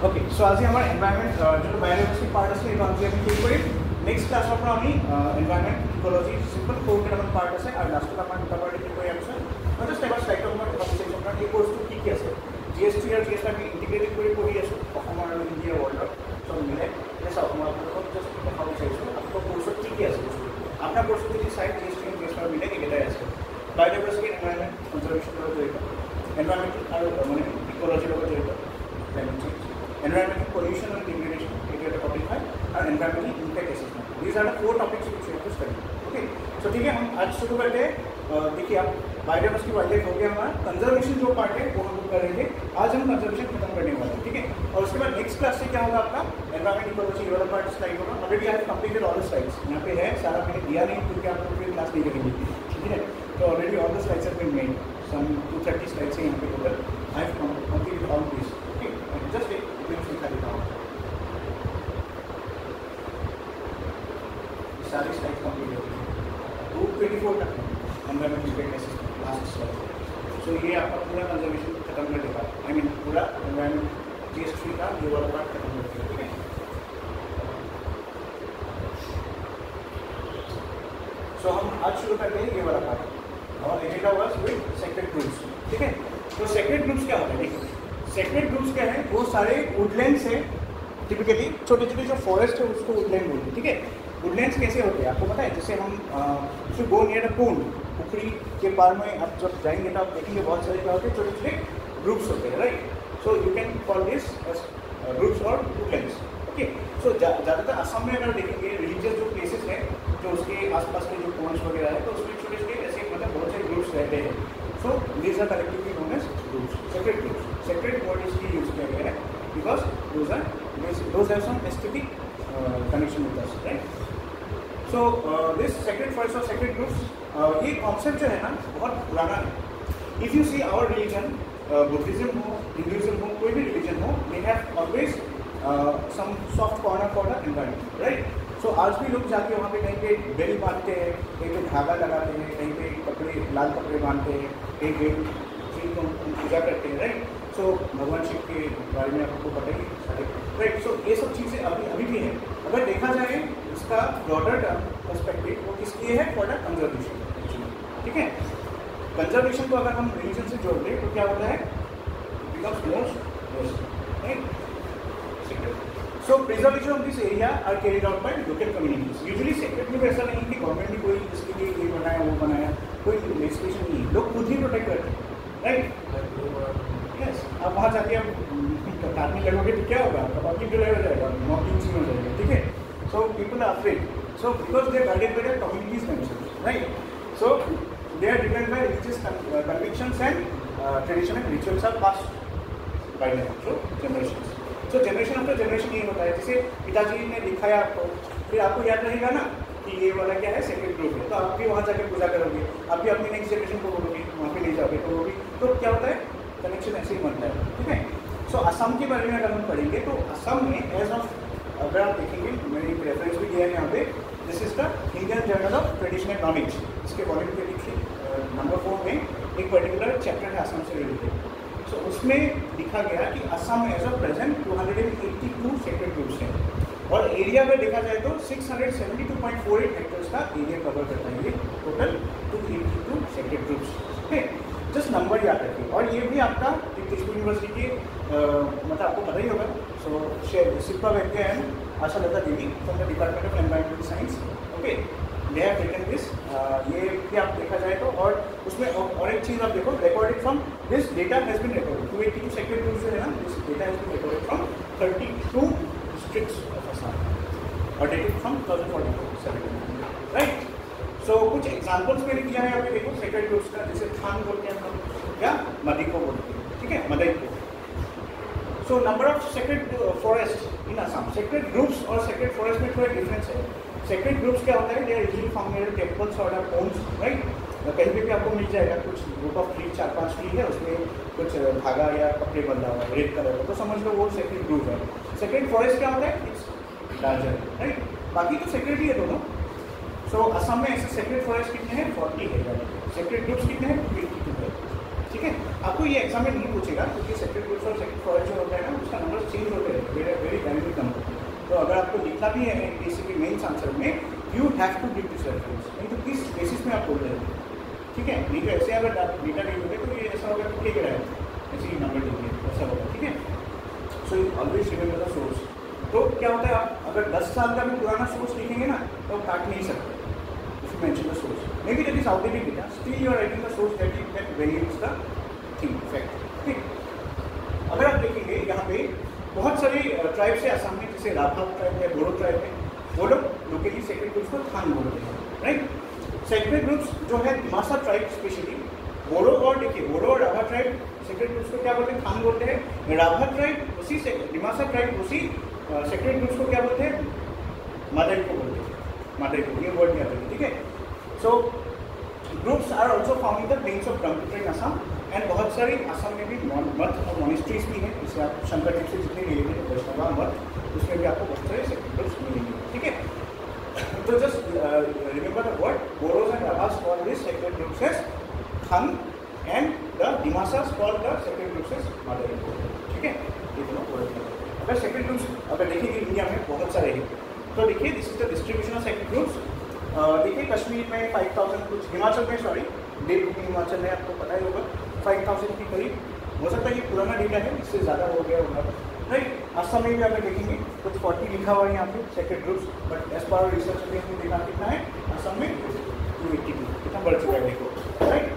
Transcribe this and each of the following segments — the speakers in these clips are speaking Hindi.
ओके सो আজি আমাৰ এনভাইৰনমেণ্ট যোনটো বায়োডাইভাৰ্চিটি পাৰ্ট আছে এইটো আমি ঠিক কৰিম নেক্সট ক্লাছৰ পৰা আমি এনভাইৰনমেণ্ট ইকোলজি চিম্পল ফ'ৰ কেইটামান পাৰ্ট আছে আৰু লাষ্টত আমাৰ দুটা পাৰ্ট ঠিক কৰি আছোঁ মই জাষ্ট এবাৰ শ্লাইডৰ মই কথা বিচাৰিছোঁ আপোনাৰ এই কোৰ্চটো কি কি আছে GST আৰু GST আমি ইণ্টিগ্ৰেটেড কৰি পঢ়ি আছোঁ অসমৰ আৰু ইণ্ডিয়াৰ ৱৰ্ল্ডৰ চব মিলাই চাওক মই আপোনালোকক জাষ্ট দেখাব বিচাৰিছোঁ আপোনালোকৰ কোৰ্চত কি কি আছে আপোনাৰ কোৰ্চত যদি চাই GST আৰু GST মিলাই এইকেইটাই আছে বায়োডাইভাৰ্চিটি এনভাইৰনমেণ্ট কনজাৰ্ভেশ্যনৰ লগত জড়িত এনভাইৰনমেণ্ট আৰু মানে ইকোলজিৰ লগত জড়িত climate change, environmental pollution and degradation, it is a topic है, और environmental impact assessment. These are the 4 topics which you have to study. Okay, so ठीक है हम आज शुरू करते हैं देखिए आप बायोडाइवर्सिटी वाइल्ड हो गया हमारा कंजर्वेशन जो पार्ट है वो हम लोग करेंगे आज हम कंजर्वेशन खत्म करने वाले हैं ठीक है और उसके बाद नेक्स्ट क्लास से क्या होगा आपका एनवायरमेंट इकोलॉजी वाला पार्ट स्लाइड होगा already I have completed all the slides यहाँ पे है सारा मैंने दिया नहीं क्योंकि आप लोग फिर क्लास नहीं करेंगे ठीक है तो already all the slides have been made some 230 slides है यहाँ पे total I have completed all this okay just एक मिनट दिखा देता हूँ सारी स्लाइड्स कंप्लीट हो गई 224 तक environment impact assessment last slide so ये आपका पूरा कंजर्वेशन खत्म कर देगा आई मीन पूरा एनवायरमेंट GST का ये वाला पार्ट खत्म कर देगा ठीक है सो हम आज शुरू करते हैं ये वाला पार्ट और एजेंडा होगा विद सेक्रेट ग्रुप्स ठीक है तो सेक्रेट ग्रुप्स क्या होता है देखिए सेक्रेट ग्रुप्स क्या है वो सारे वुडलैंड्स है टिपिकली छोटे छोटे जो फॉरेस्ट है उसको वुडलैंड बोलते हैं ठीक है वुडलैंड्स कैसे होते हैं आपको पता है जैसे हम to go near a pool पुखरी के पार में आप जब जाएंगे तो आप देखेंगे बहुत सारे क्या होते हैं छोटे छोटे ग्रुप्स होते हैं right so you can call this groups और वुडलैंड्स ओके सो ज़्यादातर असम में अगर देखेंगे रिलीजियस जो प्लेसेस हैं जो उसके आसपास के जो पॉइंट्स वगैरह है तो उसमें छोटे छोटे ऐसे मतलब बहुत सारे ग्रुप्स रहते हैं so these are collectively known as groups sacred groups sacred word इसलिए यूज किया गया है because those have some aesthetic connection with us right so this sacred forest और सेक्रेट ग्रुप्स ये कॉन्सेप्ट जो है ना बहुत पुराना है if you see our religion Buddhism हो हिंदुइज्म हो कोई भी रिलीजन हो they have always some soft corner for the environment right so आज भी लोग जाके वहाँ पे कहीं पे बेल बांधते हैं कहीं पे धागा लगाते हैं कहीं पे कपड़े लाल कपड़े बांधते हैं कहीं पे शिव को पूजा करते हैं राइट सो भगवान शिव के बारे में आपको पता ही सारे राइट सो ये सब चीज़ें अभी भी हैं अगर देखा जाए इसका ब्रॉडर टर्म पर्सपेक्टिव वो किस लिए है फॉर द कंजर्वेशन ठीक है कंजर्वेशन को अगर हम रिलीजन से जोड़ दें तो क्या होता है becomes most right so preservation of this area are carried out by local communities usually sacred में ऐसा नहीं कि गवर्नमेंट ने कोई इसके लिए ये बनाया वो बनाया कोई लेजिस्लेशन नहीं लोग खुद ही प्रोटेक्ट करते हैं राइट यस आप वहाँ जाके आप काटने लगोगे तो क्या होगा आपकी जो हो जाएगा नॉकिंग हो जाएगा ठीक है so people are afraid so because they are guided by their communities themselves right so they are depended by religious convictions and tradition and rituals are passed by them through generations तो जनरेशन आफ्टर जनरेशन ये होता है जैसे पिताजी ने दिखाया आपको फिर आपको याद रहेगा ना कि ये वाला क्या है सेक्रेट ग्रुप है तो आप भी वहाँ जाकर पूजा करोगे आप भी अपनी नेक्स्ट जनरेशन को बोलोगे वहाँ पे ले जाओगे तो वो भी तो क्या होता है कनेक्शन ऐसे ही बनता है ठीक है सो असम के बारे में अगर हम पढ़ेंगे तो असम में एज ऑफ अगर आप देखेंगे मैंने एक रेफरेंस भी दिया है यहाँ पे this is the Indian journal of traditional knowledge इसके वॉल्यूम पे लिखिए नंबर 4 में एक पर्टिकुलर चैप्टर है असम से रिलेटेड सो उसमें लिखा गया कि असम में as of present 282 sacred groups हैं और एरिया में देखा जाए तो 672.48 हेक्टर्स का एरिया कवर करता है ये total 282 sacred groups okay just number याद रखिए और ये भी आपका टिश्यू यूनिवर्सिटी के मतलब आपको पता ही होगा so Shilpa Vaidyan Asha Lata Devi from the department of environmental science okay they have written this ये भी आप देखा जाए तो और उसमें और एक चीज़ आप देखो recorded from this data has been recorded 282 sacred groups जो है ना this data has been recorded from 32 districts of Assam और डेटेड फ्रॉम 2014 राइट सो कुछ एग्जाम्पल्स मैंने दिया है यहाँ पे देखो सेक्रेट ग्रुप्स का जैसे थान बोलते हैं हम या मदिको बोलते हैं ठीक है मदईको so number of sacred forest in Assam sacred groups और सेक्रेट फॉरेस्ट में थोड़ा डिफरेंस है सेक्रेट ग्रुप्स क्या होता है they are usually found near temples और होम्स राइट कहीं पे भी आपको मिल जाएगा कुछ ग्रुप ऑफ ट्री 4-5 ट्री है उसमें कुछ धागा या कपड़े बंधा हुआ है रेड कलर का तो समझ लो वो सेक्रेट ग्रुप है सेक्रेट फॉरेस्ट क्या होता है इट्स लार्जर राइट बाकी तो सेक्रेट ही है दोनों सो असम में ऐसे सेक्रेट फॉरेस्ट कितने हैं 40 है सेक्रेट ग्रुप्स कितने हैं 82 है ठीक है आपको ये एग्जाम में नहीं पूछेगा क्योंकि सेक्रेट ग्रुप्स और सेक्रेट फॉरेस्ट जो होता है ना उसका नंबर चेंज होता है तो अगर आपको लिखना भी है बेसिकली मेंस आंसर में, you have to give this reference, नहीं तो किस बेसिस में आप बोल रहे हैं, ठीक है। नहीं तो ऐसे अगर डेटा नहीं होते तो ये ऐसा होगा कि क्या है, ऐसे ही नंबर देंगे, ऐसा होगा, ठीक है। So always remember the source. तो क्या होता है, आप अगर 10 साल का भी पुराना सोर्स लिखेंगे ना तो आप काट नहीं सकते, if you mention the source, may be that is outdated data, still you are writing the source that you can variates the thing fact, ठीक। अगर आप देखेंगे यहाँ पे बहुत सारे ट्राइब्स है असम में, जैसे राभा ट्राइब है, बोडो ट्राइब है, वो लोग लोकली सेक्रेट ग्रुप्स को थान बोलते हैं, राइट। सेक्रेट ग्रुप्स जो है दिमासा ट्राइब स्पेशली, बोडो और देखिए बोडो और राभा ट्राइब सेक्रेट ग्रुप्स को क्या बोलते हैं, थान बोलते हैं। राभा ट्राइब उसी से दिमासा ट्राइब उसी सेक्रेट ग्रुप्स को क्या बोलते हैं, मादाई को बोलते हैं, मादाई को, ये वर्ड याद रखिए, ठीक है। So groups are also found in the plains of Brahmaputra in Assam, and बहुत सारे असम में भी मठ और मॉनेस्ट्रीज भी हैं, जैसे आप शंकरदेव से जितने मिलेंगे तो वैष्णवा मठ, उसमें भी आपको बहुत सारे सेक्रेट ग्रुप्स मिलेंगे, ठीक है। तो just remember the word, Boros and Rabhas call this sacred groups as than and the Dimasas call the sacred groups as madai, ठीक है। ये दोनों वर्ड हैं। अगर सेक्रेट ग्रुप्स अगर देखेंगे इंडिया में बहुत सारे हैं, तो देखिए this is the distribution of sacred groups. देखिए कश्मीर में 5000 कुछ, हिमाचल में सॉरी देवभूमि हिमाचल में आपको पता ही होगा 5000 के करीब, हो सकता है ये पुराना डेटा है, इससे ज़्यादा हो गया होगा, राइट। असम में भी अगर देखेंगे कुछ 40 लिखा हुआ है यहाँ पे sacred groups, but as per research में हमने देखा कितना है असम में 282, कितना बढ़ चुका है देखो, right.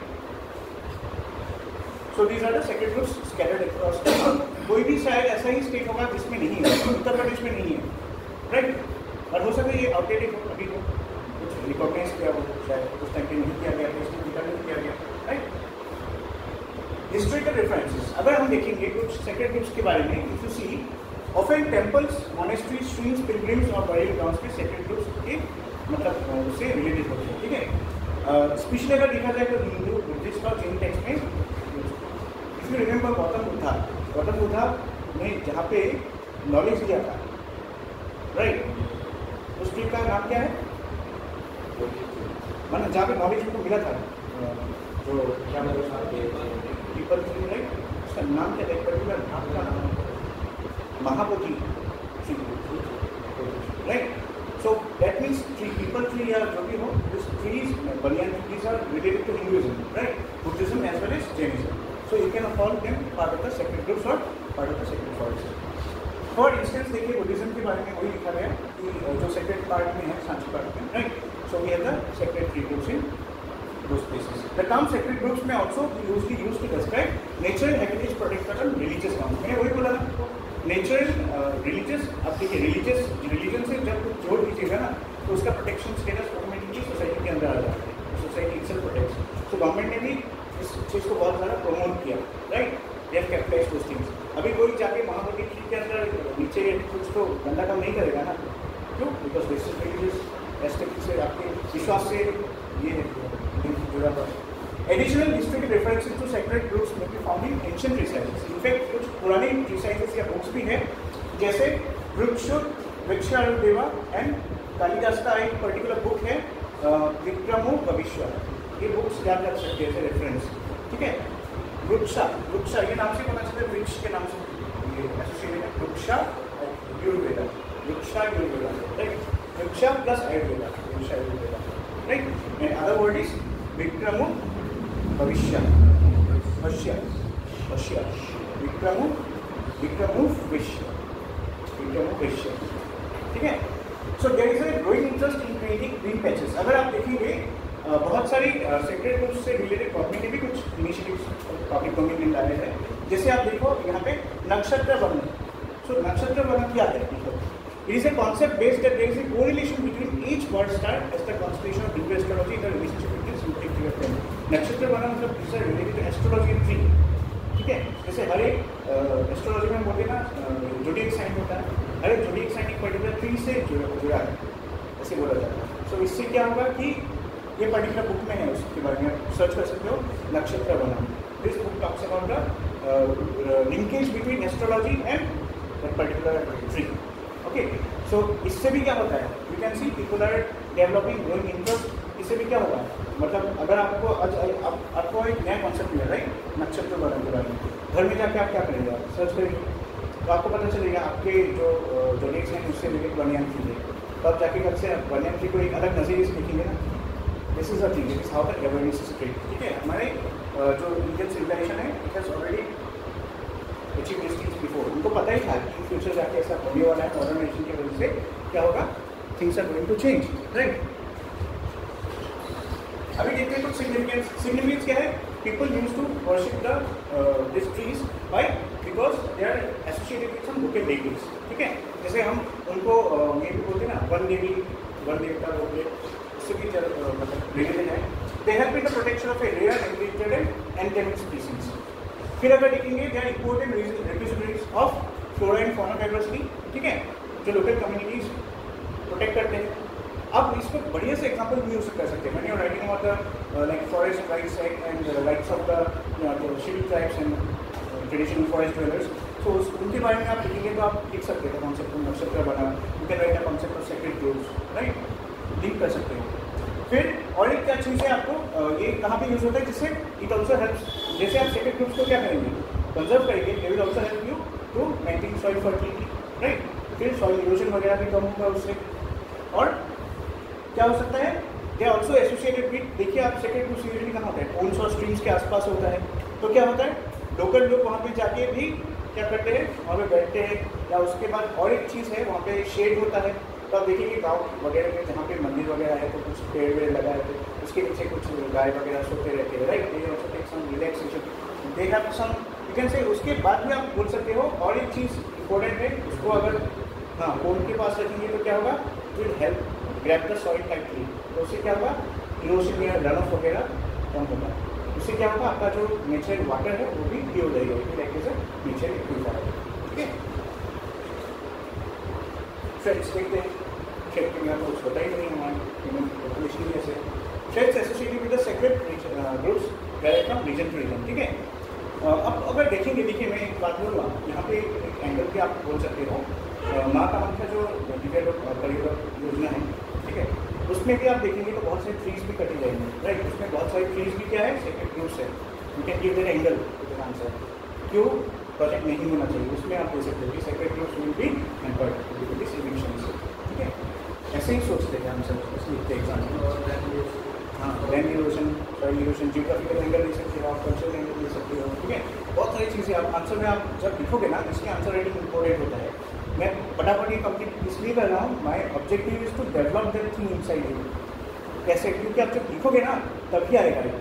So these are the sacred groups scattered across. कोई भी शायद ऐसा ही स्टेट होगा जिसमें नहीं है, उत्तर प्रदेश में नहीं है, राइट। और हो सकता है ये आउटडेटेड हो, अभी हो कुछ रिकॉग्नाइज किया हो, शायद उस टाइम पे नहीं किया गया, इसमें नहीं किया गया, राइट। हिस्टोरिकल रेफरेंसेस अगर हम देखेंगे कुछ सेक्रेट ग्रुप्स के बारे में, if you see often temples, monasteries, streams, pilgrims और बरियल ग्राउंड्स के सेक्रेट ग्रुप्स के मतलब उससे रिलेटेड होते हैं, ठीक है। स्पेशली अगर देखा जाए तो हिंदू, बुद्धिस्ट और जैन टेक्स्ट में, if you remember Gautam Buddha ने जहाँ पे नॉलेज दिया था, राइट, उस ट्री का नाम क्या है, मतलब जहाँ पे नॉलेज उनको मिला था, जो क्या पीपल ट्री, राइट, उसका नाम क्या है, पर्टिकुलर नाम का नाम Mahabodhi, right. So that means tree, peepal tree या जो भी हो, this trees banyan trees are related to Hinduism, right, Buddhism as well as Jainism. So you can call them part of the sacred groups और part of the sacred forest. For instance देखिए बुद्धिज्म के बारे में वही लिखा गया कि जो सेक्रेट पार्ट में है, सांची पार्ट में, right. So we have the sacred tree groups in those places. The term sacred groups may also be usually used to describe natural heritage protected and religious grounds. मैंने वही बोला ना, नेचुरल रिलीजियस, अब देखिए रिलीजन से जब कुछ जोड़ दीजिएगा ना तो उसका प्रोटेक्शन स्टेटस ऑटोमेटिकली सोसाइटी के अंदर आ जाता है, सोसाइटी इटसेल्फ प्रोटेक्ट्स। तो गवर्नमेंट ने भी इस चीज़ को बहुत ज़्यादा प्रमोट किया, right, they have capitalised those things. अभी कोई जाके महाबोधि ट्री के अंदर नीचे कुछ तो गंदा काम नहीं करेगा ना, क्यों, because this is religious aspect से, आपके विश्वास से ये जुड़ा हुआ है। Additional historical references to sacred groups में भी found in ancient recites. In fact कुछ पुराने रिसाइटेस या बुक्स भी हैं, जैसे वृक्षादेवा एंड कालिदास का एक पर्टिकुलर बुक है विक्रमो भविष्य, ये बुक्स याद रख सकते हैं एज रेफरेंस, ठीक है। वृक्षा ये नाम से पता चलता है, वृक्ष के नाम से ये एसोसिएटेड है, Vriksha Ayurveda, right, Vriksha plus Ayurveda, Vriksha Ayurveda, right. And other word is Vikramo Bhavishya, Vikramo Vishya, ठीक है। So there is a growing interest in creating green patches. अगर आप देखेंगे बहुत सारी सेक्रेट ग्रुप्स से रिलेटेड गवर्नमेंट ने भी कुछ इनिशिएटिव्स पब्लिक डोमेन में डाले हैं, जैसे आप देखो यहाँ पे नक्षत्र वन। सो नक्षत्र वन क्या है, it is a concept based that there is a correlation between each bird star as the constellation of Hindu astrology, the relationship between symptomatic tree of them. नक्षत्र बना मतलब इसे related to astrology and tree, ठीक है। जैसे हर एक एस्ट्रोलॉजी में बोलते हैं ना जोडिएक साइन होता है, हर एक जोडिएक साइन एक पर्टिकुलर ट्री से जुड़ा है, ऐसे बोला जाता है। सो इससे क्या होगा कि ये पर्टिकुलर बुक में है, उसके बारे में सर्च कर सकते हो, नक्षत्र बना। This book talks about the linkage between astrology and that particular tree, okay. So इससे भी क्या होता है, you can see people are developing growing interest. इससे भी क्या होगा, मतलब अगर आपको आपको एक नया कॉन्सेप्ट मिला, राइट, नक्षत्र बना के बारे में, घर में जाके आप क्या करेंगे, आप सर्च करेंगे, तो आपको पता चलेगा आपके जो लेग्स हैं उससे रिलेटेड बनियान ट्री है, तो आप जाके कब से बनियान ट्री को एक अलग नज़रिए से देखेंगे ना। This is a thing, this is how the awareness is created. ठीक है, हमारे जो इंडियन सिविलाइजेशन है it has already achieve this things before. उनको पता ही था कि इन फ्यूचर जाके ऐसा होने वाला है, मॉडर्नाइजेशन की वजह से क्या होगा, things are going to change, right. अभी देखते हैं कुछ सिग्निफिकेंस क्या है। People use to worship the this trees by because they are associated with some local deities. ठीक है, जैसे हम उनको ये भी बोलते हैं ना, वन देवी वन देवता बोलते हैं, उससे भी मतलब रिलेटेड है। They help in the protection of a rare endangered and endemic species. फिर अगर देखेंगे they are important representatives of flora and fauna diversity. ठीक है, जो लोकल कम्युनिटीज प्रोटेक्ट करते हैं। अब इसको बढ़िया से एग्जांपल भी यूज कर सकते हैं। मैंने writing about the like forest rights and rights of the scheduled tribes and traditional forest dwellers, तो उनके बारे में आप लिखेंगे तो आप लिख सकते हैं कॉन्सेप्ट ऑफ नक्षत्र बना, you can right a concept of sacred groves, right, link कर सकते हो। फिर और एक क्या चीज़ है आपको ये कहाँ पे यूज होता है, जिससे इट ऑल्सो हेल्प्स, जैसे आप सेक्रेड ग्रोव्स को क्या करेंगे, कंजर्व करेंगे, they will also help you to maintain soil fertility, right. फिर सॉइल इरोजन वगैरह भी कम होगा उससे। और क्या हो सकता है, they are also associated with, देखिए आप सेक्रेड ग्रोव्स यूजुअली कहाँ होता है, पोन्स और स्ट्रीम्स के आसपास होता है, तो क्या होता है लोकल लोग वहाँ पे जाके भी क्या करते हैं, वहाँ पे बैठते हैं। या उसके बाद और एक चीज़ है, वहाँ पे शेड होता है, तो आप देखेंगे गाँव वगैरह में जहाँ पे मंदिर वगैरह है तो कुछ पेड़ वेड़ लगा है, तो उसके नीचे कुछ गाय वगैरह सोते रहते हैं, right. They also take some relaxation, they have some, you can say. उसके बाद में आप बोल सकते हो और एक चीज़ इंपॉर्टेंट है, उसको अगर हाँ पोल के पास रखेंगे तो क्या होगा, it will help grab the soil tightly, तो उससे क्या होगा, इरोजन या रन ऑफ वगैरह कम होगा। उससे क्या होगा, आपका जो नेचुरल वाटर है वो भी फ्री हो जाएगा, like as a nature purifier. ठीक है, फ्रेंड्स देखते हैं, शेड के यहाँ कुछ होता ही नहीं हमारे ह्यूमन पॉपुलेशन जैसे। Shades associated with the sacred groups vary from region to region. ठीक है, अब अगर देखेंगे, देखिए मैं एक बात बोलूँगा, यहाँ पे एक एंगल पे आप बोल सकते हो, माँ कामाख्या जो दिव्य परिवार योजना है, ठीक है, उसमें भी आप देखेंगे तो बहुत सारे ट्रीज भी कटे जाएंगे, राइट। उसमें बहुत सारे ट्रीज भी क्या है, सेक्रेड ग्रुप्स है। You can give their angle to the answer, क्यों प्रोजेक्ट नहीं होना चाहिए, उसमें आप दे सकते हो कि sacred groups will be hampered due to this eviction से। ठीक है, ऐसे ही सोचते हैं हम सब, लिखते एग्जाम में। हाँ, land erosion, soil erosion, geographical angle दे सकते हो आप, कल्चरल एंगल दे सकते हो। ठीक है, बहुत सारी चीज़ें आप आंसर में आप जब लिखोगे ना, इसके आंसर राइटिंग इंपॉर्टेंट होता है। मैं फटाफट ये कंप्लीट इसलिए कर रहा हूँ, my objective is to develop that thing inside you. कैसे, क्योंकि आप जब लिखोगे ना तभी आएगा ये।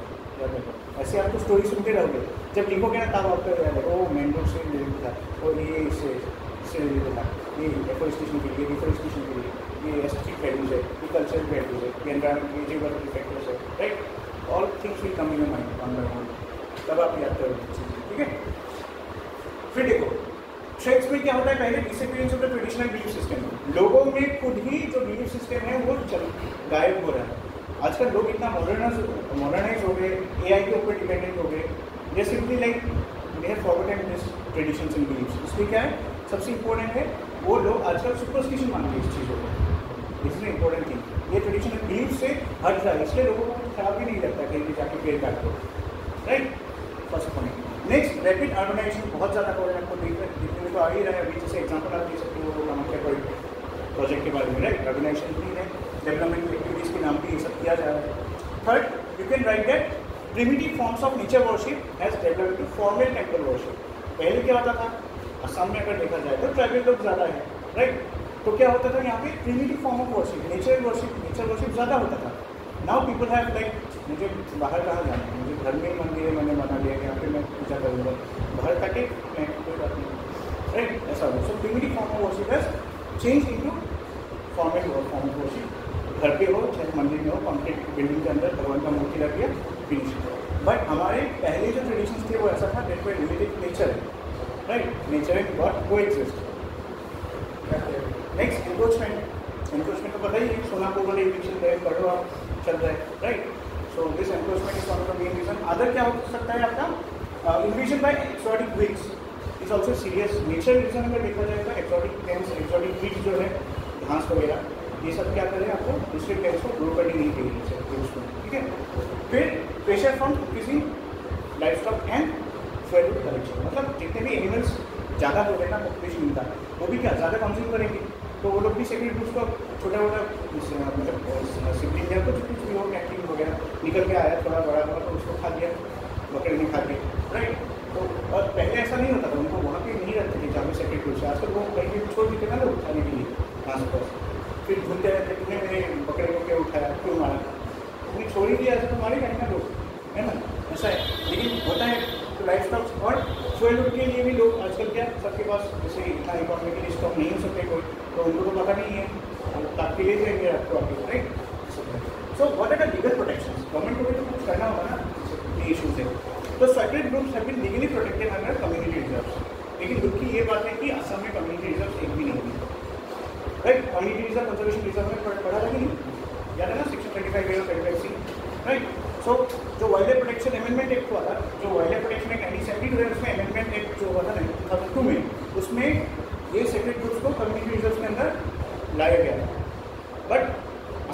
ऐसे आप तो स्टोरी सुनते रहोगे, जब लिखोगे ना तब आपको याद है, ओ मैंगो से रिलेटेड था, और ये इससे रिलेटेड था, ये एफोरेस्टेशन के लिए, डिफोरेस्टेशन के लिए, ये एस्थेटिक वैल्यूज है, ये कल्चरल वैल्यूज है, ये एनवायरमेंट, ये जियोग्राफिकल फैक्टर्स है, right. All things will come in your mind one by one, तब आप याद करोगे चीज़ें। ठीक है, फिर देखो ट्रेड्स में क्या होता है, पहले disappearance of the traditional belief system. लोगों में खुद ही जो बिलीफ सिस्टम है वो गायब हो रहा है। आजकल लोग इतना मॉडर्नाइज हो गए, एआई के ऊपर डिपेंडेंट हो गए, दे simply like they have forgotten this traditions and beliefs. इसलिए क्या है, सबसे इंपॉर्टेंट है, वो लोग आजकल सुपरस्टिशन मानते हैं इस चीज़ों को। दिस इज इंपॉर्टेंट थिंग, ये ट्रेडिशनल बिलीफ से हट रहा है, इसलिए लोगों को खराब भी नहीं लगता कहीं भी जाके पेड़ काट दो, right. First point. Next, rapid urbanisation बहुत ज़्यादा हो रहा है, आपको देखने में तो आ ही रहा है। अभी जैसे एग्जाम्पल आप दे सकते हो कामाख्या प्रोजेक्ट के बारे में, राइट। अर्बनाइजेशन भी है, डेवलपमेंट एक्टिविटीज़ के नाम पे ये सब किया जा रहा है। Third, you can write that primitive forms of nature worship has developed to formal temple worship. पहले क्या होता था, असम में अगर देखा जाए तो ट्राइबल लोग ज़्यादा है, राइट। तो क्या होता था यहाँ पे primitive form of worship, nature worship ज़्यादा होता था। नाउ पीपल हैव लाइक, मुझे बाहर कहाँ जाना है, मुझे घर में ही मंदिर है, मैंने बना लिया, यहाँ पे मैं पूजा करूँगा, बाहर ताकि मैं कोई बात नहीं, राइट। ऐसा हो, so primitive form of worship has change into formal form of worship. घर पे हो चाहे मंदिर में हो, कंक्रीट बिल्डिंग के अंदर भगवान का मूर्ति रख दिया, फिनिश। बट हमारे पहले जो ट्रेडिशंस थे वो ऐसा था, that were related to nature, right. Nature and god coexist. Next, encroachment. Encroachment तो पता ही है, सोनापुर इविक्शन पढ़ो आप, चल रहा है, right. So this encroachment is one of the main reason. Other क्या हो सकता है आपका, invasion by exotic breeds is also serious. Nature reason अगर देखा जाए तो एक्सोटिक प्लांट्स, एक्सोटिक ब्रीड्स जो है, घास वगैरह, ये सब क्या करें, आपको दूसरे प्लेस को ग्रो करने नहीं देंगे उसको। ठीक है, फिर pressure from increasing life stock and food collection, मतलब जितने भी एनिमल्स ज़्यादा हो गया ना पॉपुलेशन इनका, वो भी क्या ज़्यादा कंज्यूम करेंगे, तो वो लोग भी सेकेंडरी ग्रुप्स को छोटा मोटा मतलब सिबलिंग या कुछ भी हो कैंटीन वगैरह निकल के आया थोड़ा बड़ा हुआ तो उसको खा दिया, बकरे ने खा दिया, राइट। तो और पहले ऐसा नहीं होता था, उनको वहाँ पे नहीं रहते थे जहाँ पे सेकेंडरी ग्रुप्स है, आजकल वो कहीं भी छोड़ देते ना लोग खाने के लिए आस पास, फिर घूमते रहते तुमने मेरे बकरे को क्या उठाया क्यों मारा, तुमने छोड़ ही दिया ऐसा तो मारे नहीं ना लोग, है ना, ऐसा है। लेकिन होता है तो लाइफ स्टॉक और सोयल वुड के लिए भी लोग आजकल क्या सबके पास जैसे इतना इकोनॉमिकली स्टॉक नहीं हो सकते कोई, तो उनको तो पता नहीं है, आपके लिए देंगे आपको आगे, right. So what are the legal protections, government को भी तो कुछ करना होगा ना, ये इशूज़ है। तो sacred groups have been legally protected under community reserves, लेकिन दुख की ये बात है कि असम में कम्युनिटी रिजर्व एक भी नहीं है, right. Community reserve conservation reserve में पढ़ा था कि नहीं, याद है ना, सेक्शन 35A राइट। सो जो wild life protection amendment act हुआ था, जो वाइल्ड लाइफ प्रोटेक्शन एक्ट 1972 है, उसमें अमेंडमेंट एक्ट जो हुआ था 2002 में, उसमें ये सेक्रेट ग्रुप्स को कम्युनिटी रिजर्व के अंदर लाया गया था। बट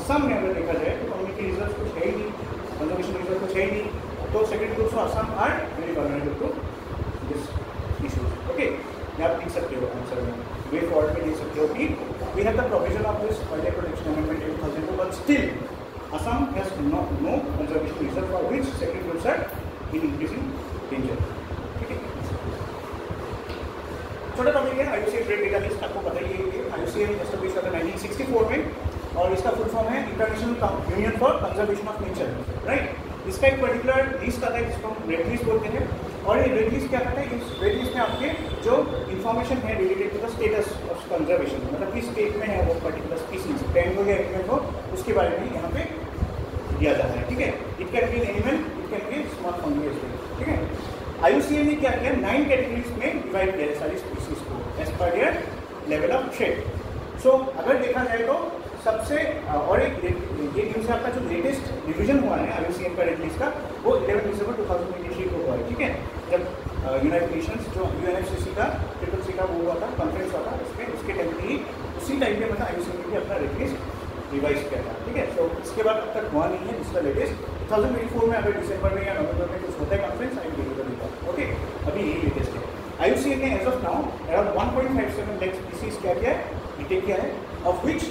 असम में अगर देखा जाए तो कम्युनिटी रिजर्व कुछ है ही नहीं, कंजर्वेशन रिजर्व कुछ है ही नहीं, तो sacred groups of Assam are very vulnerable to this issues. Okay, आप लिख सकते हो आंसर में, वे फॉरवर्ड में लिख सकते हो कि we have the provision of this wild life protection amendment 2002, but still Assam has no conservation reserve for which secondary groups are in increasing danger. ठीक है, छोटा टॉपिक है IUCN रेड डेटा लिस्ट, आपको पता ही है, IUCN एस्टेब्लिश हुआ था 1964 में, और इसका फुल फॉर्म है international union for conservation of nature, right. इसका एक पर्टिकुलर लिस्ट आता है जिसको हम रेड लिस्ट बोलते हैं, और ये रेड लिस्ट क्या करता है, इस रेड लिस्ट में आपके जो इन्फॉर्मेशन है related to the status of conservation, मतलब किस स्टेट में है वो पर्टिकुलर स्पीसीज, पेंगुइन या एनिमल हो, उसके बारे में यहाँ पे दिया जाता है, ठीक है। It can be animal, it can be small fungi, ठीक है। IUCN ने क्या किया, 9 कैटेगरीज में डिवाइड किया है सारी स्पीसीज को as per their level of threat. So अगर देखा जाए तो सबसे और एक ये न्यूज़ आपका जो लेटेस्ट डिवीजन हुआ है IUCN का रेड लिस्ट का, वो 11 दिसंबर 2023 को हुआ है, ठीक है, जब यूनाइटेड नेशंस जो UNFCCC का CCC का वो हुआ था, कॉन्फ्रेंस हुआ था, उसमें उसके टाइम पे ही उसी टाइम पे मतलब IUCN ने भी अपना रेड लिस्ट रिवाइज किया था, ठीक है। सो इसके बाद अब तक हुआ नहीं है, इसका लेटेस्ट 2024 में अगर दिसंबर में या नवंबर में कुछ होता है कॉन्फ्रेंस, आई विल देगा, ओके। अभी यही लेटेस्ट है। IUCN ने as of now around 1.57 lakh species क्या किया है, डिटेक्ट किया है, of which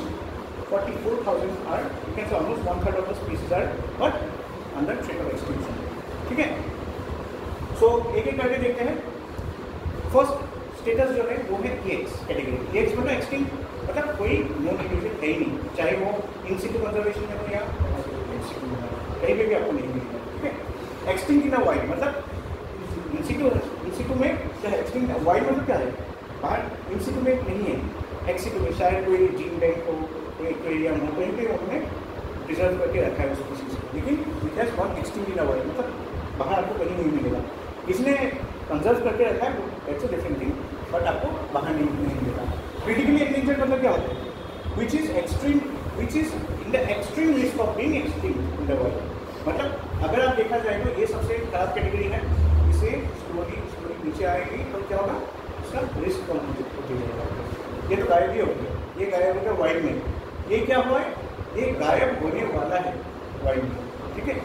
44,000 are, you can say almost 1/3 of the species are but under threat of extinction, ठीक है। सो एक एक करके देखते हैं। फर्स्ट स्टेटस जो है वो है EX कैटेगरी। EX मतलब एक्सटिंक्ट, मतलब कोई नॉन इंडिविजुअल है ही नहीं, चाहे वो इन सिटू कंजर्वेशन में हो या कहीं पे भी आपको नहीं मिलेगा, ठीक है। एक्सटिंक्ट इन अ वाइल्ड मतलब इन सिटू में क्या है, एक्सटिंक्ट वाइल्ड मतलब क्या है, बाहर इन सिटू में नहीं है, एक्स सिटू में शायद कोई जीन बैंक हो, कोई एक्वेरियम हो, कहीं पे उन्होंने प्रिजर्व करके रखा है उस स्पीसीज को, लेकिन it has got extinct in a wild मतलब बाहर आपको कहीं नहीं मिलेगा। इसने कंजर्व करके रखा है, that's a different thing, but आपको बाहर नहीं मिलेगा। क्रिटिकली एंडेंजर्ड मतलब क्या होता है, which is in the extreme risk of being extinct in the world, मतलब अगर आप देखा जाए तो ये सबसे खराब कैटेगरी है, इसे स्लोली नीचे आएगी तो क्या होगा, इसका रिस्क कम होते जाएगा। ये तो गायब ही हो गया, ये गायब हो गया वाइल्ड में, ये क्या हुआ है, ये गायब होने वाला है वाइल्ड में, ठीक है।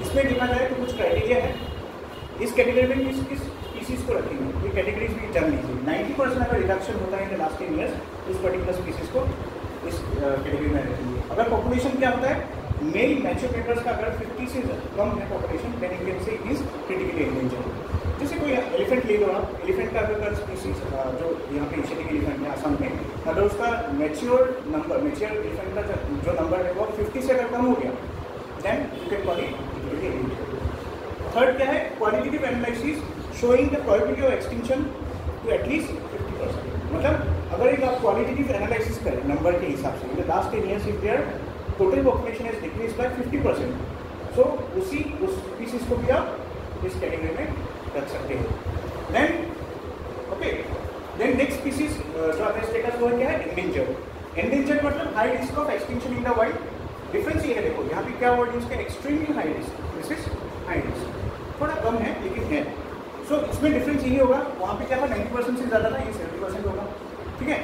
इसमें देखा जाए तो कुछ क्राइटेरिया है, इस कैटेगरी में किस स्पीसीज को रखेंगे, ये कैटेगरीज भी जान लीजिए। 90% अगर रिडक्शन होता है इन द लास्ट 10 ईयर्स उस पर्टिकुलर स्पीसीज को इस कैटेगरी में रखेंगे। अगर पॉपुलेशन क्या होता है, मेल मैच्योर पेपर्स का अगर 50 से कम है population, then you can say it is critically endangered. जैसे कोई एलिफेंट ले लो आप, एलिफेंट का अगर स्पीसीज जो यहाँ पे एशियाटिक एलिफेंट है असम में, अगर उसका मैच्योर एलिफेंट का जो नंबर है वो 50 से अगर कम हो गया, then you can call it critically endangered. Third क्या है, qualitative analysis showing the probability of extinction to at least 50%, मतलब अगर एक आप क्वालिटेटिव एनालिसिस करें नंबर के हिसाब से, in the last 10 years if their total population has decrease by 50%, so उस स्पीसीज को भी आप इस कैटेगरी में रख सकते हैं। देन नेक्स्ट स्पीसीज जो आता है स्टेटस वो क्या है, एंडेंजर्ड। एंडेंजर्ड मतलब high risk of extinction in the wild. Difference ये है, देखो यहाँ पे क्या वर्ड यूज किया, extremely high risk, this is high risk, थोड़ा कम है लेकिन है। सो इसमें डिफरेंस यही होगा, वहाँ पे क्या था 90% से ज़्यादा था, ये 70% होगा, ठीक है।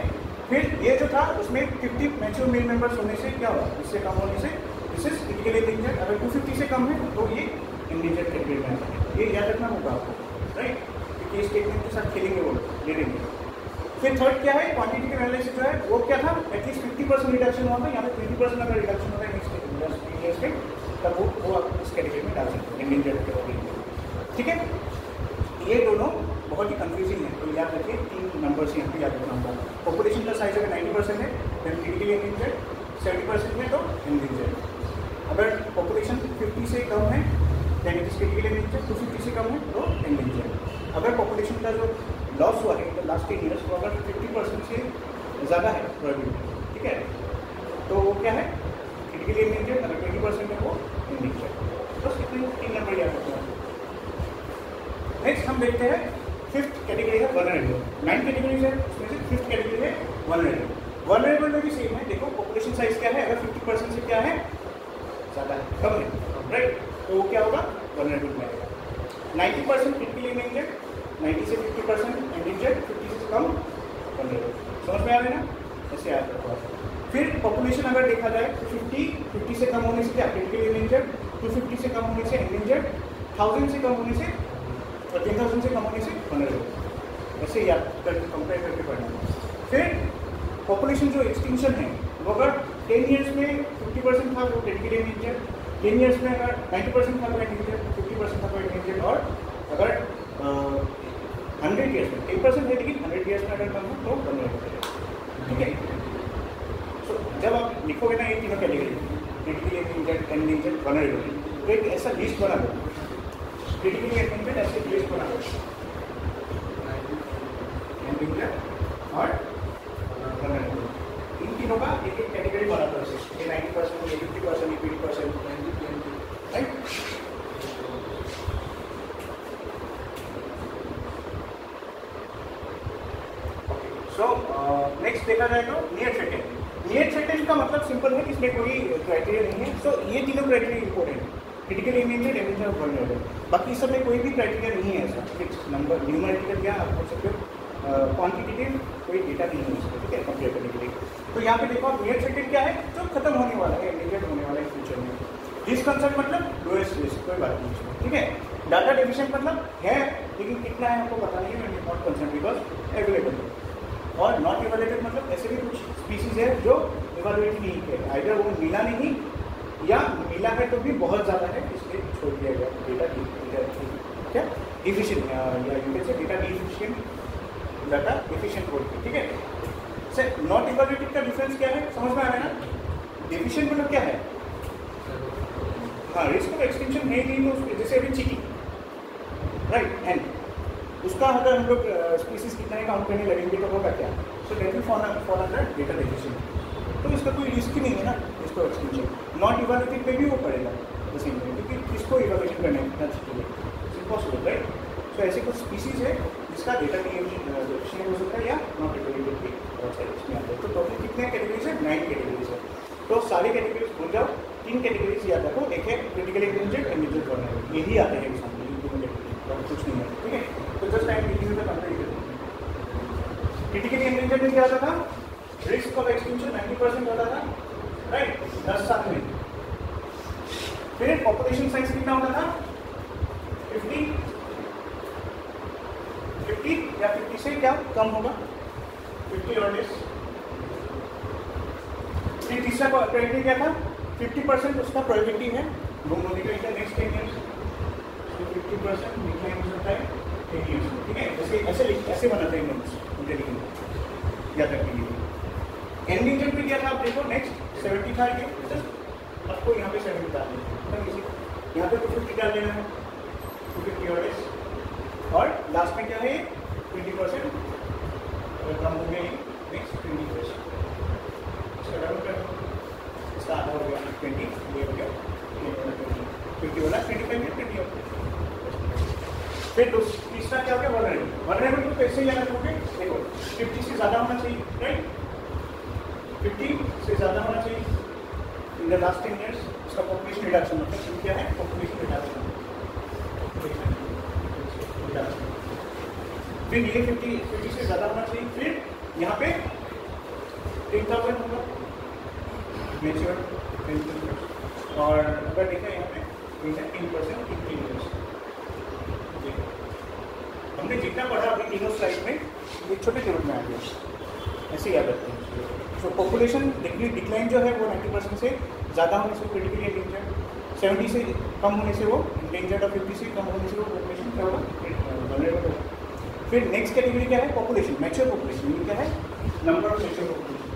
फिर ये जो था उसमें 50 मैच्योर मेल मेंबर्स होने से क्या होगा, इससे कम होने से दिस इज क्रिटिकली एंडेंजर्ड। अगर 250 से कम है तो ये एंडेंजर्ड कैटेगरी में आता है, ये याद रखना होगा आपको, राइट, क्योंकि स्टेटमेंट के साथ खेलेंगे वो। दे देंगे। फिर थर्ड क्या है, क्वांटिटेटिव एनालिसिस जो है वो क्या था, एटलीस्ट 50% रिडक्शन हुआ था, यहाँ पे 20% अगर रिडक्शन होता है नेक्स्ट ईयर्स में, तब वो आप इस कैटेगरी में डाल सकते हैं इंडियन के वगैरह। ठीक है, ये दोनों बहुत ही कंफ्यूजिंग है, तो याद रखिए 3 नंबर्स यहाँ पे याद रखना होगा। पॉपुलेशन का साइज अगर 90% है देन क्रिटिकली एंडेंजर्ड, 70% है तो एंडेंजर्ड। अगर पॉपुलेशन 50 से कम है then it is critically endangered, 250 से कम है तो एंडेंजर्ड। अगर पॉपुलेशन का जो लॉस हुआ है इन द लास्ट 10 ईयर्स वो अगर 50% से ज़्यादा है प्रोबेबिलिटी, ठीक है, तो वो क्या है क्रिटिकली एंडेंजर्ड, अगर 20% है वो एंडेंजर्ड। बस इतने 3 नंबर याद रखना है। नेक्स्ट हम देखते हैं फिफ्थ कैटेगरी है वल्नरेबल। 9 कैटेगरीज है, उसमें से फिफ्थ कैटेगरी है वल्नरेबल। वल्नरेबल में भी सेम है, देखो पॉपुलेशन साइज क्या है, अगर 50% से क्या है ज़्यादा है, कम है, राइट, तो वो क्या होगा वल्नरेबल में आएगा। 90% क्रिटिकली एंडेंजर्ड, 90 से 50% एंडेंजर्ड, 50 से कम वल्नरेबल। समझ में आ रहा है ना, ऐसे याद रखो। फिर पॉपुलेशन अगर देखा जाए तो 50 से कम होने से क्या क्रिटिकली एंडेंजर्ड, 250 से कम होने से एंडेंजर्ड, 1000 से कम होने से और 10,000 से कम होने से वल्नरेबल। ऐसे याद करके कंपेयर करके पढ़ना। फिर पॉपुलेशन जो एक्सटिंक्शन है वो अगर 10 ईयर्स में 50% था तो क्रिटिकली एंडेंजर्ड, 10 ईयर्स में अगर 90% था तो एंडेंजर्ड, 50% था तो एंडेंजर्ड, और अगर 100 ईयर्स में 10% है लेकिन 100 ईयर्स में अगर कम हो तो वल्नरेबल। ठीक है, सो जब आप लिखोगे ना ये तीनों कैटेगरी क्रिटिकली एंडेंजर्ड, वल्नरेबल, तो एक ऐसा लिस्ट बना दो, क्रिटिकली एंडेंजर्ड ऐसे लिस्ट बना दो, एंडेंजर्ड और वल्नरेबल, इन तीनों का एक एक कैटेगरी बना दो। ये 90%, ये 50%, ये 20%, राइट। सो नेक्स्ट देखा जाए तो नियर थ्रेटेन। नियर थ्रेटेन का मतलब सिंपल है, इसमें कोई क्राइटेरिया नहीं है। सो ये तीनों क्राइटेरिया इंपॉर्टेंट है, क्रिटिकली एंडेंजर्ड, एंडेंजर्ड, वल्नरेबल। बाकी सब में कोई भी क्राइटेरिया नहीं है ऐसा फिक्स नंबर, न्यूमेरिकल या आप बोल सकते हो क्वांटिटेटिव कोई डेटा नहीं है इसमें, ठीक है, कंपेयर करने के लिए। तो यहाँ पे देखो आप नियर थ्रेटेन क्या है, जो खत्म होने वाला है, एंडेंजर्ड होने वाला है फ्यूचर में। डिसकंसर्न मतलब लोएस्ट रिस्क, कोई बात नहीं इसमें, ठीक है। डाटा डेफिशिएंट मतलब है लेकिन कितना है आपको पता नहीं है, नॉट कंसर्न बिकॉज अवेलेबल। और नॉट इवैल्यूएटेड मतलब ऐसे भी कुछ स्पीसीज है जो इवैल्यूएट नहीं है, आइदर वो मिला नहीं या मिला है तो भी बहुत ज़्यादा है, इसलिए छोड़ दिया गया डेटा क्या डिफिशिएंट या यूँ से डेटा डिफिशिएंट, डाटा डिफिशिएंट बोल के, ठीक है। सर नॉट इवैल्यूएटेड का डिफरेंस क्या है, समझ में आ रहा है ना। डिफिशिएंट मतलब क्या है, हाँ रिस्क ऑफ एक्सटिंक्शन है नहीं, तो जैसे अभी चीटिंग, राइट, एंड उसका अगर हम लोग स्पीसीज कितना ही काउंट करने लगेंगे तो होगा क्या, so that will fall under data deficient, तो इसका कोई रिस्क ही नहीं है ना इसको एक्सटिंक्शन। नॉट इवैल्यूएटेड पे भी वो पड़ेगा वैसे ही, क्योंकि इसको इवैल्यूएशन करने इट्स इम्पॉसिबल, राइट। सो ऐसे कुछ स्पीसीज है जिसका डेटा डेफिशिएंट हो सकता है या नॉट इवैल्यूएटेड भी बहुत सारे इसमें आते हैं। तो टोटल कितने कैटेगरीज है, 9 कैटेगरीज है। तो सारी कैटेगरीज भूल जाओ, 3 कैटेगरीज याद रखो, एक है क्रिटिकली एंडेंजर्ड, एंडेंजर्ड, वल्नरेबल, यही आते हैं एग्जाम में, कुछ नहीं है, ठीक है। तो just I am giving you the comparison. Critically endangered में क्या होता था, रिस्क ऑफ एक्सटिंक्शन 90% होता था, राइट, 10 साल में। फिर पॉपुलेशन साइज कितना होता था, 50 या 50 से क्या कम होगा, 50 और लेस। फिर तीसरा क्राइटेरिया क्या था, 50% उसका प्रोबेबिलिटी है गुम होने का नेक्स्ट 10 ईयर्स, 50% डिक्लाइन हो सकता है 10 ईयर्स, ठीक है। ऐसे बनाते हैं नोट्स मुझे लिखना याद रखने के लिए। एंडेंजर्ड में क्या था आप देखो, नेक्स्ट 70 था, ये आपको यहाँ पे 70 डाल देना, यहाँ पे 250 डाल देना है, 250 और लेस, और लास्ट में क्या है 20% अगर कम हो गया नेक्स्ट 20%, इसका डबल कर दो, इसका आधा हो गया 20, ये हो गया 50 वाला 25 या 20 हो गया। फिर तीसरा क्या हो गया, वल्नरेबल। वल्नरेबल को कैसे याद रखोगे, देखो 50 से ज़्यादा होना चाहिए, राइट, 50 से ज़्यादा होना चाहिए इन द लास्ट 10 ईयर्स। इसका पॉपुलेशन रिडक्शन मतलब क्या है, पॉपुलेशन रिडक्शन। फिर ये 50 से ज़्यादा होना चाहिए। फिर यहाँ पे 10,000 होगा मेच्योर, और अगर देखा यहाँ पे 10% 15 ईयर्स। हमने जितना पढ़ा अभी तीनों स्लाइड में एक छोटे टेबल में आ गया, ऐसे याद रखते हैं। सो पॉपुलेशन डिक्लाइन जो है वो 90% से ज़्यादा होने से क्रिटिकली एंडेंजर्ड, 70 से कम होने से वो एंडेंजर्ड और 50 से कम होने से वो पॉपुलेशन क्या होगा, वल्नरेबल होगा। फिर नेक्स्ट कैटेगरी क्या है, पॉपुलेशन, मैच्योर पॉपुलेशन। ये क्या है, number of mature population.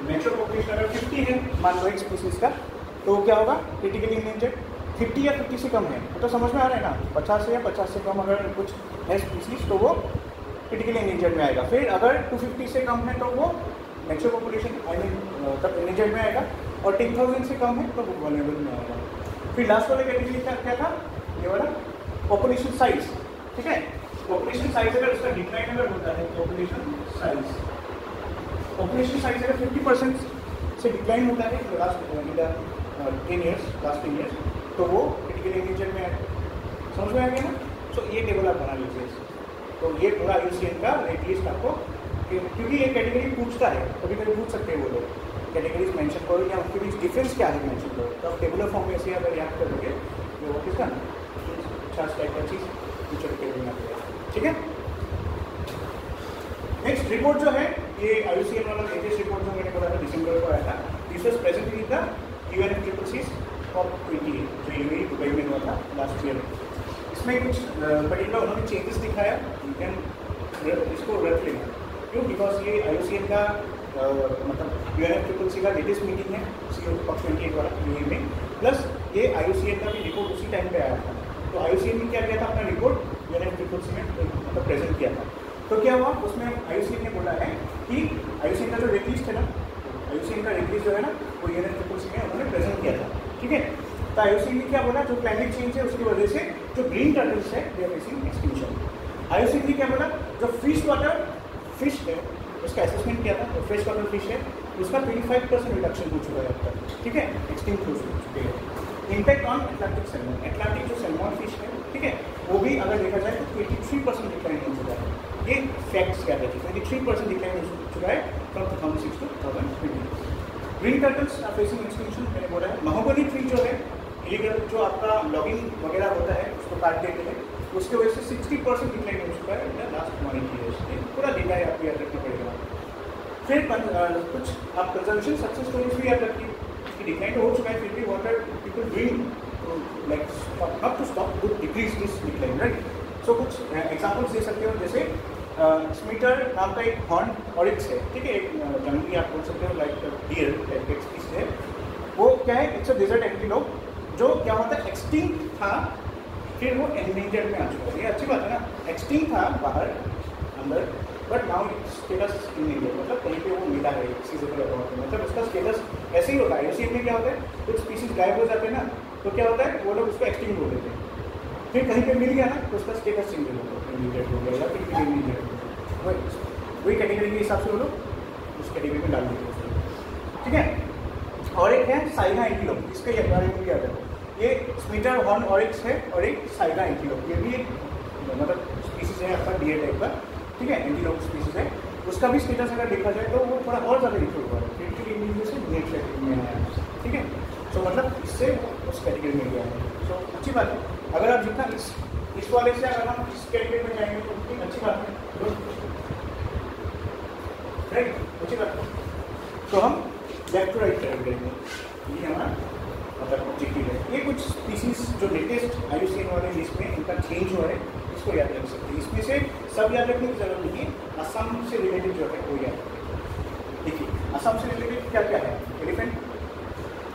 Mature population अगर 50 है मान लो एक स्पीसीज का, तो क्या होगा, क्रिटिकली एंडेंजर्ड। 50 या 50 से कम है तो समझ में आ रहा है ना, 50 से या 50 से कम अगर कुछ है स्पीसीज तो वो क्रिटिकली एंडेंजर्ड में आएगा। फिर अगर 250 से कम है तो वो मैच्योर पॉपुलेशन आई मीन तब एंडेंजर्ड में आएगा, और 10,000 से कम है तो वो वल्नरेबल में आएगा। फिर लास्ट वाला कैटेगरी क्या था, ये वाला पॉपुलेशन साइज, ठीक है। पॉपुलेशन साइज अगर उसका डिक्लाइन अगर होता है, पॉपुलेशन साइज अगर 50% से डिक्लाइन होता है लास्ट 10 ईयर्स तो वो क्रिटिकली एंडेंजर्ड में आएगा। समझ में आ गया ना। तो ये टेबल आप बना लीजिए। तो ये पूरा IUCN का रेट लिस्ट आपको, क्योंकि ये कैटेगरी पूछता है, कभी कभी पूछ सकते हैं वो लोग, कैटेगरीज मेंशन करो या उनके बीच डिफरेंस क्या है मेंशन करो। तो आप टेबुलर फॉर्म में से अगर याद करोगे तो वो किसका अच्छा टाइप का चीज़ फ्यूचर टेबल में आएगा, ठीक है। नेक्स्ट रिपोर्ट जो है ये IUCN वाला लेटेस्ट रिपोर्ट जो मैंने बताया दिसंबर को आया था, this was presented in the UNFCCC COP28 जो यूएई दुबई में हुआ था लास्ट ईयर। इसमें कुछ पर्टिकुलर उन्होंने चेंजेस दिखाया, यू कैन इसको रख लेना। क्यों, बिकॉज ये IUCN का मतलब UNFCCC का लेटेस्ट मीटिंग है COP28 वाला यूएई में, प्लस ये IUCN का भी रिपोर्ट उसी टाइम पे आया था। तो IUCN ने क्या किया था, अपना रिपोर्ट UNFCCC में मतलब प्रेजेंट किया था। तो क्या हुआ, उसमें IUCN ने बोला है कि IUCN का जो रेट लिस्ट है ना, IUCN का रेट लिस्ट जो है ना वो UNFCCC में उन्होंने प्रेजेंट किया था, ठीक है। तो IUCN ने क्या बोला, जो क्लाइमेट चेंज है उसकी वजह से जो ग्रीन टर्टल्स है they are facing extinction. IUCN ने क्या बोला, जो फ्रेश वाटर फिश है उसका असेसमेंट किया था, तो फ्रेश वाटर फिश है उसका 25% रिडक्शन हो चुका है अब तक, ठीक है, एक्सटिंक्ट हो चुके हैं। Impact on Atlantic salmon, Atlantic जो सैल्मन फिश है, ठीक है, वो भी अगर देखा जाए तो 83% डिक्लाइन हो चुका है। ये फैक्ट्स क्या है, 23% डिक्लाइन हो चुका है from 2006 to 2020। Green turtles are facing extinction, मैंने बोला है। महोगनी ट्री जो है इलीगल, जो आपका लॉगिंग वगैरह होता है उसको काट देते हैं, उसकी वजह से 60% डिक्लाइन हो चुका है इन द लास्ट 1 ईयर्स। पूरा डेटा है, आपको याद रखना पड़ेगा। फिर कुछ आप कंजर्वेशन सक्सेस स्टोरीज भी याद रखिए, इसकी डिक्लाइन हो चुका है, फिर भी water people doing like not to stop to decrease this decline, right. So कुछ एग्जाम्पल्स दे सकते हो, जैसे स्मीटर नाम का एक हॉर्न ऑरिक्स है, ठीक है, एक जंगली आप बोल सकते हो लाइक डियर टाइप का स्पीसीज है। वो क्या है, इट्स अ डेजर्ट एंटीलोप, जो क्या होता है एक्सटिंक्ट था, फिर वो एंडेंजर्ड में आ चुका है। ये अच्छी बात है ना, एक्सटिंक्ट था बाहर अंदर, बट नाउ स्टेटस एंडेंजर्ड, मतलब कहीं पे वो मिला है सीजनल अकाउंट में, मतलब उसका स्टेटस ऐसे ही होता है। IUCN में क्या होता है, कुछ स्पीसीज गायब हो जाते हैं ना, तो क्या होता है वो लोग उसको एक्सटिंक्ट बोल देते हैं, फिर कहीं पे मिल गया ना तो उसका स्टेटस चेंज हो गया, एंडेंजर्ड हो गया या फिर एंडेंजर्ड हो गया, वही कैटेगरी के हिसाब से वो लोग उस कैटेगरी में डाल देते हैं, ठीक है। और एक है साइगा एंटीलोप, इसका ये बारे में क्या है, ये स्मीटर हॉर्न ऑरिक्स है और एक साइगा एंटीलोप, ये भी एक मतलब स्पीसीज है आपका डियर टाइप का, ठीक है, एंटीलोप स्पीसीज है। उसका भी स्टेटस अगर देखा जाए तो वो थोड़ा और ज़्यादा डिफरेंट हुआ है, क्रिटिकल एंडेंजर्ड से नेक्स्ट कैटेगरी में आया है, ठीक है। सो मतलब इससे उस कैटेगरी में गया है, सो अच्छी बात है। अगर आप जितना इस वाले से अगर हम इस कैटेगरी में जाएंगे तो ठीक अच्छी बात है, राइट, अच्छी बात है। तो हम लेफ्ट टू राइट करेंगे, ये हमारा मतलब ऑब्जेक्टिव है। ये कुछ स्पीसीज जो लेटेस्ट IUCN वाले लिस्ट में इनका चेंज हुआ है, इसको याद रख सकते हैं। इसमें से सब याद रखने की जरूरत नहीं है, असम से रिलेटेड जो है वो याद रखें। देखिए असम से रिलेटेड क्या क्या है, एलिफेंट,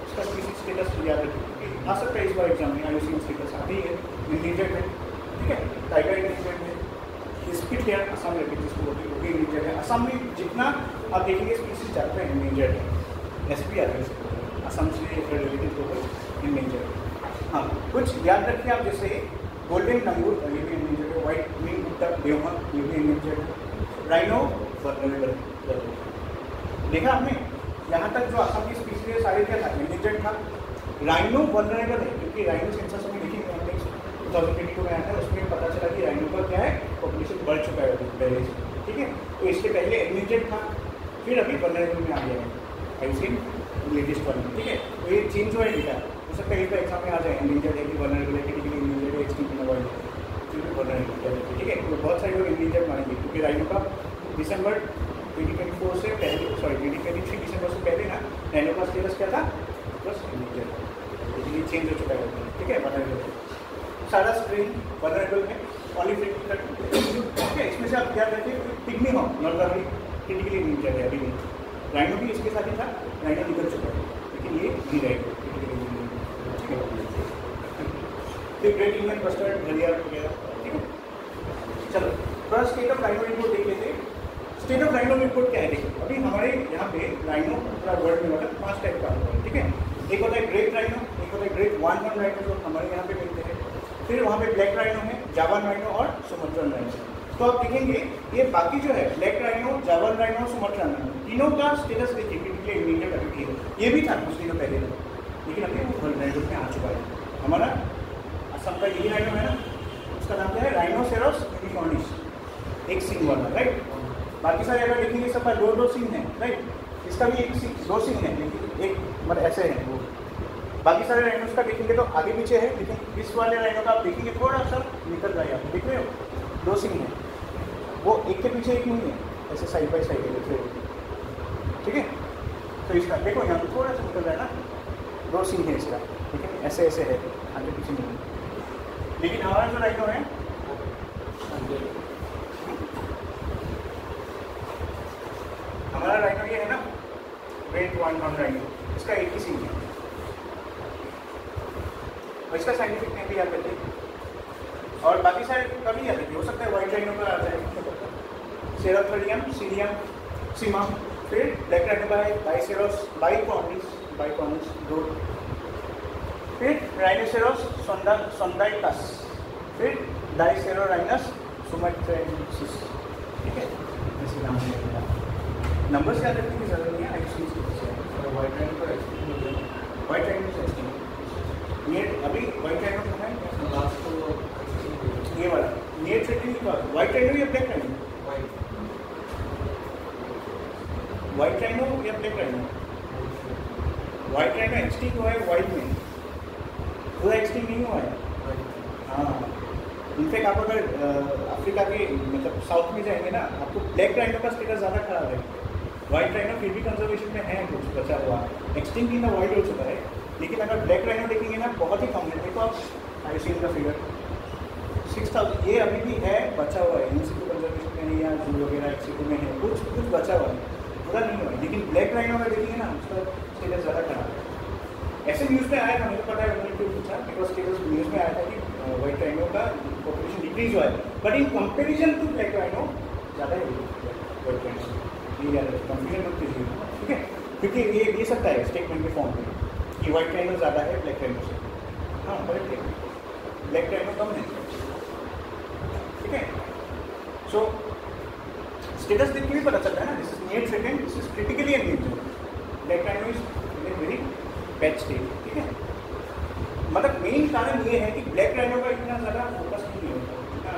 उसका स्पीसीज स्टेटस याद रखिए, आ सकता है इस बार एग्जाम में IUCN स्टेटस आती है, एंडेंजर्ड है, ठीक है, टाइगर एंडेंजर्ड है, स्पिट हेयर असम रेबिट जिसको बोलते हैं वो भी एंडेंजर्ड है। असम में जितना आप देखेंगे स्पीसीज ज़्यादा एंडेंजर्ड है, SP याद रख सकते हैं, असम से रिलेटेड होकर एंडेंजर्ड। हाँ, कुछ याद रखिए आप, जैसे गोल्डन लंगूर ये भी एंडेंजर्ड है, व्हाइट विंग कुत्ता बेहुमा ये भी एंडेंजर्ड है, राइनो वल्नरेबल। देखा आपने, यहाँ तक जो असम की स्पीसीज है सारे क्या था, एंडेंजर्ड था। राइनो वल्नरेबल है क्योंकि राइनो सेंसस में लिखेंगे हमने 2022 में आया था, उसमें पता चला कि राइनो का क्या है पॉपुलेशन बढ़ चुका है पहले से, ठीक है। तो इसके पहले एंडेंजर्ड था, फिर अभी वल्नरेबल में आ गया है IUCN लेटेस्ट वन, ठीक है। तो ये चेंज हुआ है, लिखा हो सकता है इस एग्जाम में आ जाए, एंडेंजर्ड है कि वल्नरेबल है, क्रिटिकली एंडेंजर्ड है, एक्सटिंक्ट इन द वर्ल्ड, ठीक है। तो बहुत सारे लोग इंडिविजुअल मानेंगे क्योंकि राइनो का दिसंबर 2024 से पहले, सॉरी 2023 दिसंबर से पहले ना राइनो का स्टेटस क्या था, बस इंडिविजुअल, लेकिन ये चेंज हो चुका है, ठीक है। वनरेबल सारा स्क्रीन वनरेबल है, ओनली ठीक है। इसमें से आप ध्यान रखिए पिग्मी हो नॉर्मली क्रिटिकली नहीं चल रहा अभी नहीं। राइनो भी इसके साथ ही था, राइनो निकल चुका है लेकिन ये नहीं रहेगा क्रिटिकली नहीं, ठीक है। फिर ग्रेट इंडियन बस्टर्ड घड़ियाल वगैरह, ठीक है। चलो थोड़ा स्टेट ऑफ राइनो रिपोर्ट देख लेते हैं। स्टेट ऑफ राइनो रिपोर्ट क्या है, देखो अभी हमारे यहाँ पे राइनो पूरा वर्ल्ड में मतलब 5 टाइप का होता है, ठीक है। एक होता है ग्रेट राइनो, एक होता है ग्रेट वन हॉर्न राइनो जो हमारे यहाँ पे मिलते हैं, फिर वहाँ पे ब्लैक राइनो है, जावान राइनो और सुमट्रन राइनो। तो आप देखेंगे ये बाकी जो है ब्लैक राइनो, जावान राइनो, सुमट्रन राइनो, तीनों का स्टेटस देखिए क्रिटिकली इंडिकेटेड अभी भी है। ये भी था कुछ दिनों पहले, लेकिन अभी वो वर्ल्ड राइनो में आ चुका है। हमारा असम का यही राइनो है ना, उसका नाम क्या है, राइनोसेरस यूनिकॉर्निस, एक सिंग वाला, राइट। बाकी सारे अगर देखेंगे सब दो सिंग है, राइट। इसका भी एक सिंग, 2 सिंग है लेकिन एक मतलब ऐसे है वो। बाकी सारे राइनोस का देखेंगे तो आगे पीछे है, लेकिन इस वाले राइनो का आप देखेंगे थोड़ा सा निकल रहा है, आप देख रहे हो 2 सिंग है, वो एक के पीछे एक नहीं है, ऐसे साइड बाई साइड है, देख रहे हो, ठीक है। तो इसका देखो यहाँ पे थोड़ा सा निकल रहा है ना, 2 सिंग है इसका, लेकिन ऐसे ऐसे है, आगे पीछे नहीं है। लेकिन हमारा जो राइनो है हमारा राइनो ये है ना ग्रेट वन हॉर्न राइनो, इसका एक ही सिंग है और इसका साइंटिफिक नेम भी याद रखिए, और बाकी सारे कभी याद रखिए, हो सकता है व्हाइट राइनो का आता है सेराथोरियम, सीरियम, सीमा, फिर ब्लैक राइनो का है बाइसेरोस, बाइकॉर्निस 2, फिर राइनोसेरोस सोंडाइकस, फिर डाइसेरोराइनस सुमट्रेंसिस, ठीक है। ऐसे नाम है, नंबर्स याद रखने की जरूरत नहीं है, व्हाइट राइनो का एक्सटिंक्ट नियर, अभी व्हाइट राइनो का है लास्ट को ये वाला नियर थ्रेटिंग का व्हाइट राइनो या ब्लैक राइनो, व्हाइट राइनो या black rhino, white rhino extinct हुआ है व्हाइट में, पूरा एक्सटिंक्ट नहीं हुआ है। हाँ, इनफैक्ट आप अगर अफ्रीका के मतलब साउथ में जाएंगे ना, आपको ब्लैक राइनो का स्टेटस ज़्यादा खराब है। व्हाइट राइनो फिर भी कंजर्वेशन में है, कुछ बचा हुआ, एक्सटिंक्ट इन द वाइल्ड हो चुका है, लेकिन अगर ब्लैक राइनो देखेंगे ना बहुत ही कम है। देखो आप आईसीएम का फिगर 6000, ये अभी भी है, बचा हुआ है, यूनिवर्सिटी कंजर्वेशन में है या जू वगैरह एक्सिको में है, कुछ बचा हुआ है, पूरा नहीं हुआ है। लेकिन ब्लैक राइनो अगर देखेंगे ना उसका स्टेटस ज़्यादा खराब है। ऐसे न्यूज़ में आया था, मुझे पता है, उन्होंने क्यों पूछा, बिकॉज स्टेटस न्यूज़ में आया था कि व्हाइट राइनो का पॉपुलेशन डिक्रीज हुआ है, but in comparison to black rhino ज़्यादा है व्हाइट राइनो। ये कंफ्यूजन मत कीजिए, ठीक है, क्योंकि ये सकता है स्टेटमेंट के फॉर्म में कि व्हाइट राइनो ज़्यादा है ब्लैक राइनो से। हाँ करेक्ट है, ब्लैक राइनो कम है, ठीक है। सो स्टेटस देख के भी पता चलता है ना, this is near threatened, this is critically endangered, black rhino is in very bad state, ठीक है। मतलब मेन कारण ये है कि ब्लैक राइनो का इतना ज़्यादा फोकस नहीं होता, इतना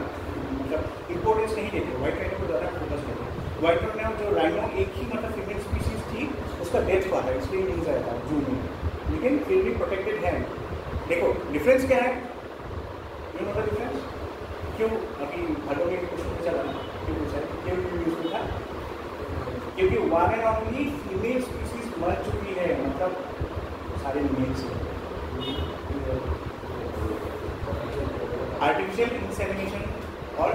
मतलब इम्पोर्टेंस नहीं देते, व्हाइट राइनो को ज़्यादा फोकस देते हैं। व्हाइट राइनो जो राइनो एक ही मतलब फीमेल स्पीसीज थी, उसका डेथ हुआ था, इसलिए नहीं आया था जून में, लेकिन फिर भी प्रोटेक्टेड है। देखो डिफरेंस क्या है, ये मतलब डिफरेंस क्यों अभी भाटो में कुछ पूछा था, क्यों पूछा क्यों यूज था, क्योंकि one and only female species मर चुकी है, मतलब सारे मेल से। आर्टिफिशियल इंसेमिनेशन और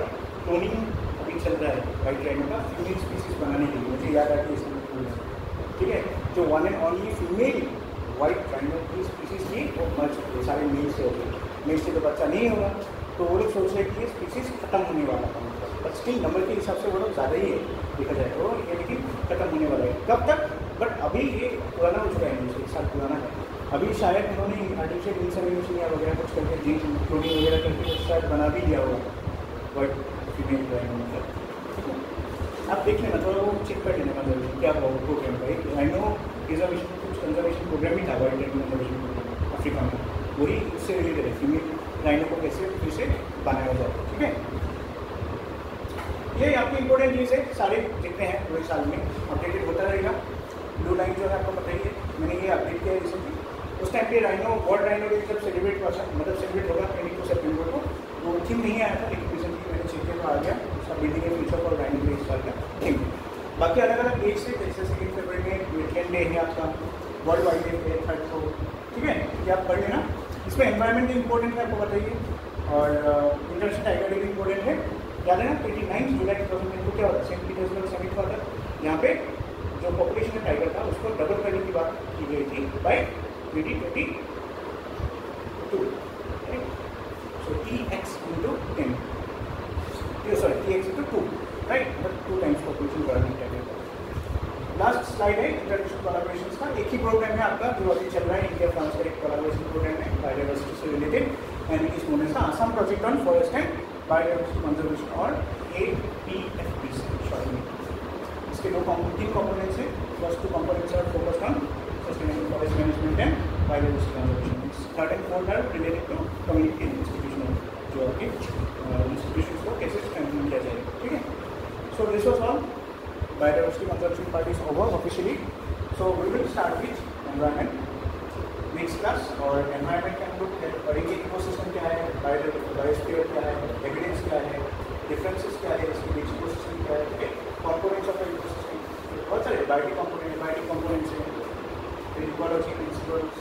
क्लोनिंग अभी चल रहा है व्हाइट राइनो का फीमेल स्पीसीज बनाने के लिए, मुझे याद आती है, ठीक है। जो one and only female white rhino की स्पीसीज थी वो मर चुकी है, सारे मेल से हो गए, मेल से तो बच्चा नहीं होगा, तो वो लोग सोच रहे कि ये स्पीसीज खत्म होने वाला था, बट स्टिल नंबर के हिसाब से वो लोग ज़्यादा ही है देखा जाए तो, ये लेकिन खत्म होने वाला है, कब तक, बट अभी ये पुराना हो चुका है, 1 साल पुराना है। अभी शायद उन्होंने आर्टिफिशियल इंसेमिनेशन या वगैरह कुछ करके जीन क्लोनिंग वगैरह करके शायद बना भी दिया होगा व्हाइट फीमेल राइनो, मतलब आप देख लेना थोड़ा वो चेक कर लेना कंजर्वेशन क्या हुआ प्रोग्राम का, एक राइनो रिजर्वेशन कुछ कंजर्वेशन प्रोग्राम भी था white rhino conservation program Africa में, वही उससे रिलेटेड है, फीमेल राइनो को कैसे फिर से बनाया जाए, ठीक है। ये आपकी इंपॉर्टेंट चीज़ है, सारे जितने हैं पूरे साल में अपडेटेड होता रहेगा। ब्लू लाइन जो है आपको पता ही है, मैंने ये अपडेट किया रिसेंटली, उस टाइम पे राइनो वर्ल्ड राइनो डे जब सेलिब्रेट हुआ था, मतलब सेलिब्रेट होगा 22 सितंबर को, वो थीम नहीं आया था, लेकिन रिसेंटली मैंने चेक किया तो आ गया उसका building A future for dynamic इस साल का थीम। बाकी अलग अलग डेट से, जैसे 2 फरवरी में वेटलैंड डे है आपका, वर्ल्ड वाइड डे है 3rd को, ठीक है, ये आप पढ़ लेना। इसमें एनवायरनमेंट भी इंपॉर्टेंट है, आपको बताइए, और इंटरनेशनल टाइगर डे भी इंपॉर्टेंट है। याद है ना, 29 जुलाई 2010 को क्या होता है, सेंट पीटर्सबर्ग समिट हुआ था। यहाँ पे जो पॉपुलेशन है टाइगर का उसको डबल करने की बात की गई थी by 2022। So TX into 10, sorry, TX into 2, right, but 2 times population बढ़ाने टाइगर का। लास्ट स्लाइड है इंटरनेशनल कोलैबोरेशंस का। एक ही प्रोग्राम है आपका जो अभी चल रहा है, इंडिया फ्रांस का एक कोलैबोरेशन प्रोग्राम है बायोडाइवर्सिटी से related, and it is known as the Assam project on forest and biodiversity conservation, और APFBC शॉर्ट में। इसके 3 कंपोनेंट्स हैं। First 2 components are focused on sustainable forest management and biodiversity conservation. 3rd and 4th are related to community institutional, जो आपके इंस्टीट्यूशंस को कैसे स्ट्रेंथन किया जाएगा, ठीक है। So this was all. Biodiversity conservation part is over officially. So we will start with environment next class। और environment के हम लोग पढ़ेंगे इकोसिस्टम क्या है, बायोस्फीयर क्या है, एविडेंस क्या है, डिफरेंसेस क्या है इसके बीच, इकोसिस्टम क्या है, ठीक है, कंपोनेंट्स ऑफ इकोसिस्टम, बहुत सारे बायोटिक कंपोनेंट्स हैं, इकोलॉजी प्रिंसिपल्स,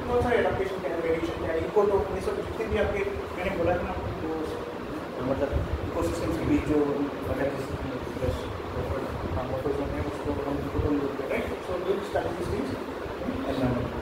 बहुत सारे एडaptation क्या है, वेरिएशन क्या है, इकोटोन, ये सब जितने भी आपके मैंने बोला था ना, तो मतलब इकोसिस्टम्स के बीच जो उसको हम right. So will study this things environment.